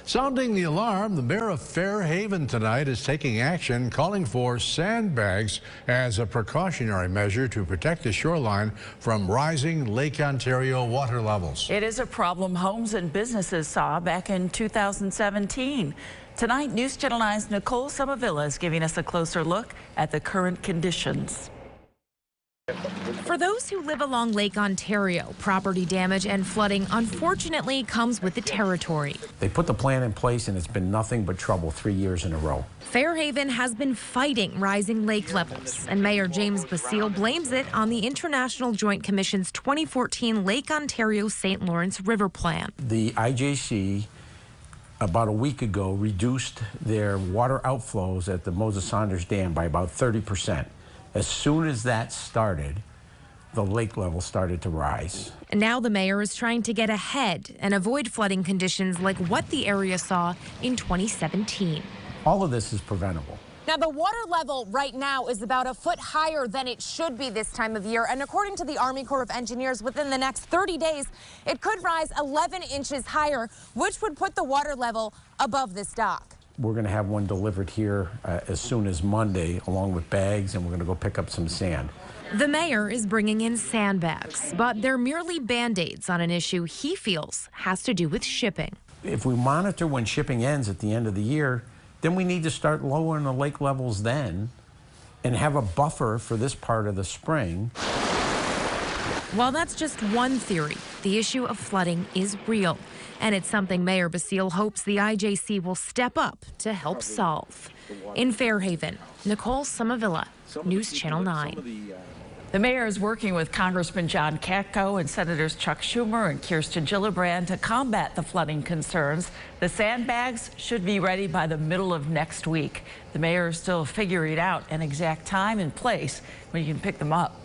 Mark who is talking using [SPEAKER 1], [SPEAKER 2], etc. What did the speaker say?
[SPEAKER 1] Sounding the alarm, the mayor of Fairhaven tonight is taking action, calling for sandbags as a precautionary measure to protect the shoreline from rising Lake Ontario water levels.
[SPEAKER 2] It is a problem homes and businesses saw back in 2017. Tonight, News Channel 9's Nicole Somavilla is giving us a closer look at the current conditions.
[SPEAKER 3] For those who live along Lake Ontario, property damage and flooding unfortunately comes with the territory.
[SPEAKER 4] They put the plan in place and it's been nothing but trouble 3 years in a row.
[SPEAKER 3] Fairhaven has been fighting rising lake levels, and Mayor James Basile blames it on the International Joint Commission's 2014 Lake Ontario-St. Lawrence River Plan.
[SPEAKER 4] The IJC about a week ago reduced their water outflows at the Moses Saunders Dam by about 30%. As soon as that started, the lake level started to rise.
[SPEAKER 3] And now the mayor is trying to get ahead and avoid flooding conditions like what the area saw in 2017.
[SPEAKER 4] All of this is preventable.
[SPEAKER 5] Now, the water level right now is about a foot higher than it should be this time of year. And according to the Army Corps of Engineers, within the next 30 days, it could rise 11 inches higher, which would put the water level above this dock.
[SPEAKER 4] We're going to have one delivered here as soon as Monday, along with bags, and we're going to go pick up some sand.
[SPEAKER 3] The mayor is bringing in sandbags, but they're merely Band-Aids on an issue he feels has to do with shipping.
[SPEAKER 4] If we monitor when shipping ends at the end of the year, then we need to start lowering the lake levels then and have a buffer for this part of the spring.
[SPEAKER 3] While that's just one theory, the issue of flooding is real, and it's something Mayor Basile hopes the IJC will step up to help solve. In Fairhaven, Nicole Somavilla, News Channel 9.
[SPEAKER 2] The mayor is working with Congressman John Katko and Senators Chuck Schumer and Kirsten Gillibrand to combat the flooding concerns. The sandbags should be ready by the middle of next week. The mayor is still figuring out an exact time and place when you can pick them up.